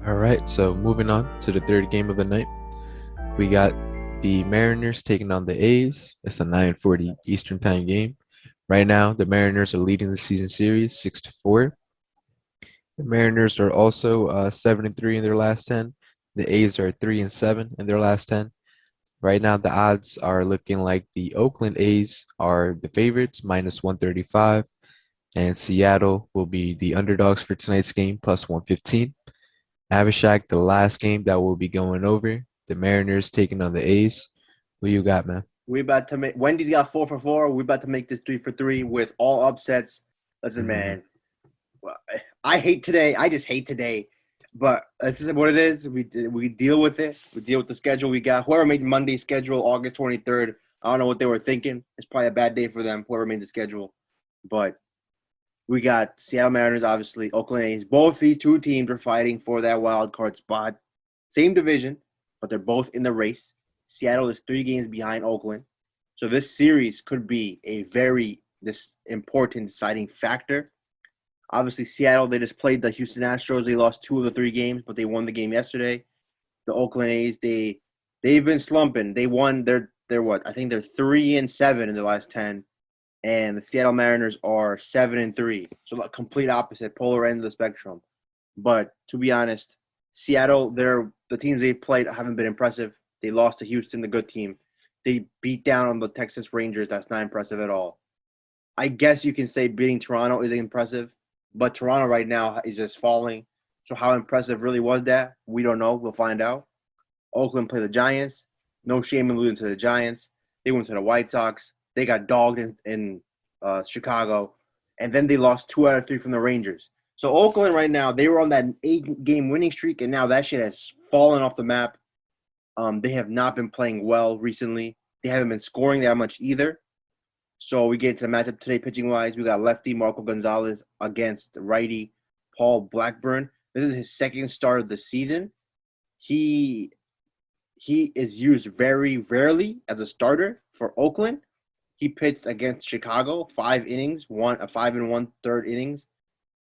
All right, so moving on to the third game of the night, we got the Mariners taking on the A's. It's a 9:40 Eastern Time game. Right now, the Mariners are leading the season series 6-4. The Mariners are also 7-3 in their last 10. The A's are 3-7 in their last 10. Right now, the odds are looking like the Oakland A's are the favorites, minus 135, and Seattle will be the underdogs for tonight's game, plus 115. Abhishek, the last game that we'll be going over, the Mariners taking on the A's. Who you got, man? We about to make Wendy's got 4 for 4. We about to make this 3 for 3 with all upsets. Listen, Hmm. man, I hate today. I just hate today, but this is what it is. We deal with it. We deal with the schedule we got. Whoever made Monday's schedule, August 23rd. I don't know what they were thinking. It's probably a bad day for them. Whoever made the schedule, but we got Seattle Mariners, obviously Oakland A's. Both these two teams are fighting for that wild card spot. Same division, but they're both in the race. Seattle is 3 games behind Oakland. So this series could be a very important deciding factor. Obviously, Seattle, they just played the Houston Astros. They lost 2 of the 3 games, but they won the game yesterday. The Oakland A's, they've been slumping. They won they're what? I think they're 3-7 in the last 10. And the Seattle Mariners are 7-3. So a complete opposite, polar end of the spectrum. But to be honest, Seattle, the teams they played haven't been impressive. They lost to Houston, the good team. They beat down on the Texas Rangers. That's not impressive at all. I guess you can say beating Toronto is impressive, but Toronto right now is just falling. So how impressive really was that? We don't know. We'll find out. Oakland played the Giants. No shame in losing to the Giants. They went to the White Sox. They got dogged in Chicago, and then they lost 2 out of 3 from the Rangers. So Oakland right now, they were on that 8-game winning streak, and now that shit has fallen off the map. They have not been playing well recently. They haven't been scoring that much either. So we get to the matchup today, pitching wise. We got lefty Marco Gonzalez against righty Paul Blackburn. This is his second start of the season. He he is used very rarely as a starter for Oakland. He pitched against Chicago, 5 innings, one a 5 and 1/3 innings,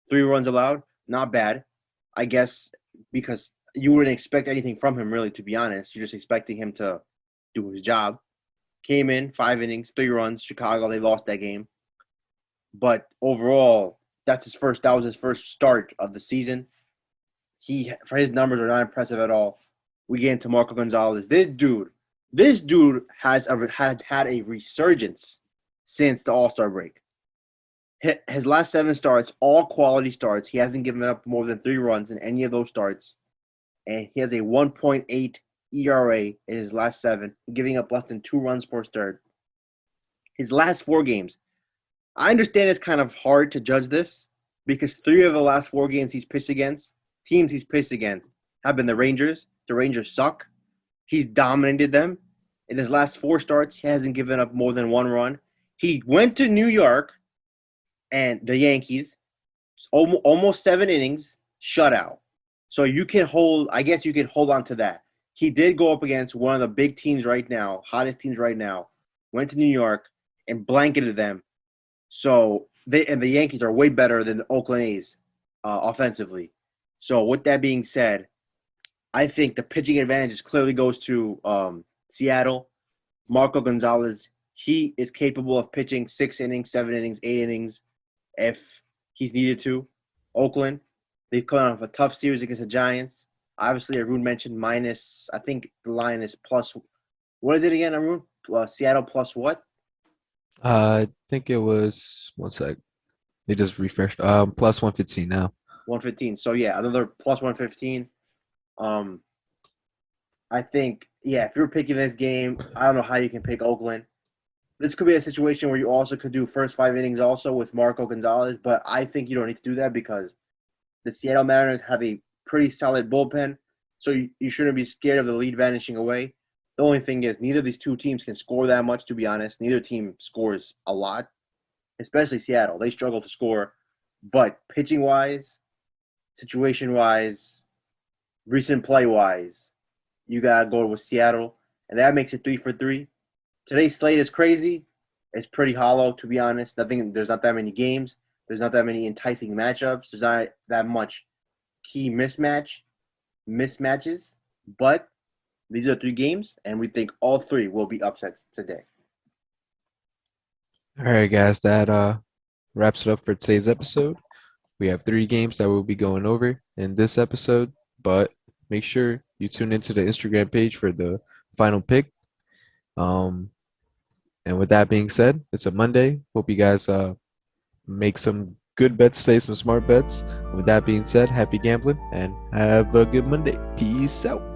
3 runs allowed. Not bad, I guess, because you wouldn't expect anything from him really. To be honest, you're just expecting him to do his job. Came in 5 innings, 3 runs. Chicago, they lost that game, but overall, that was his first start of the season. He for his numbers are not impressive at all. We get into Marco Gonzalez. This dude has had a resurgence since the All Star break. His last 7 starts, all quality starts. He hasn't given up more than 3 runs in any of those starts, and he has a 1.8 ERA in his last 7, giving up less than 2 runs per start. His last 4 games, I understand it's kind of hard to judge this because 3 of the last 4 games teams he's pitched against, have been the Rangers. The Rangers suck. He's dominated them. In his last 4 starts, he hasn't given up more than 1 run. He went to New York and the Yankees, almost 7 innings, shutout. So I guess you can hold on to that. He did go up against one of the big teams right now, hottest teams right now, went to New York and blanketed them. So the Yankees are way better than the Oakland A's offensively. So with that being said, I think the pitching advantage clearly goes to Seattle. Marco Gonzalez, he is capable of pitching 6 innings, 7 innings, 8 innings if he's needed to. Oakland, they've come out of a tough series against the Giants. Obviously, Arun mentioned minus, I think the line is plus, what is it again, Arun? Seattle plus what? I think it was one sec. They just refreshed. Plus 115 now. 115. So, yeah, another plus 115. Um, I think, yeah, if you're picking this game, I don't know how you can pick Oakland. This could be a situation where you also could do first 5 innings also with Marco Gonzalez, but I think you don't need to do that because the Seattle Mariners have a pretty solid bullpen, so you shouldn't be scared of the lead vanishing away. The only thing is neither of these two teams can score that much, to be honest. Neither team scores a lot, especially Seattle. They struggle to score, but pitching-wise, situation-wise, recent play-wise, you got to go with Seattle, and that makes it 3 for 3. Today's slate is crazy. It's pretty hollow, to be honest. There's not that many games. There's not that many enticing matchups. There's not that much key mismatch. mismatches, but these are 3 games, and we think all 3 will be upsets today. All right, guys, that wraps it up for today's episode. We have 3 games that we'll be going over in this episode, but make sure you tune into the Instagram page for the final pick. Um, and with that being said, it's a Monday. Hope you guys make some good bets today, some smart bets. With that being said, happy gambling and have a good Monday. Peace out.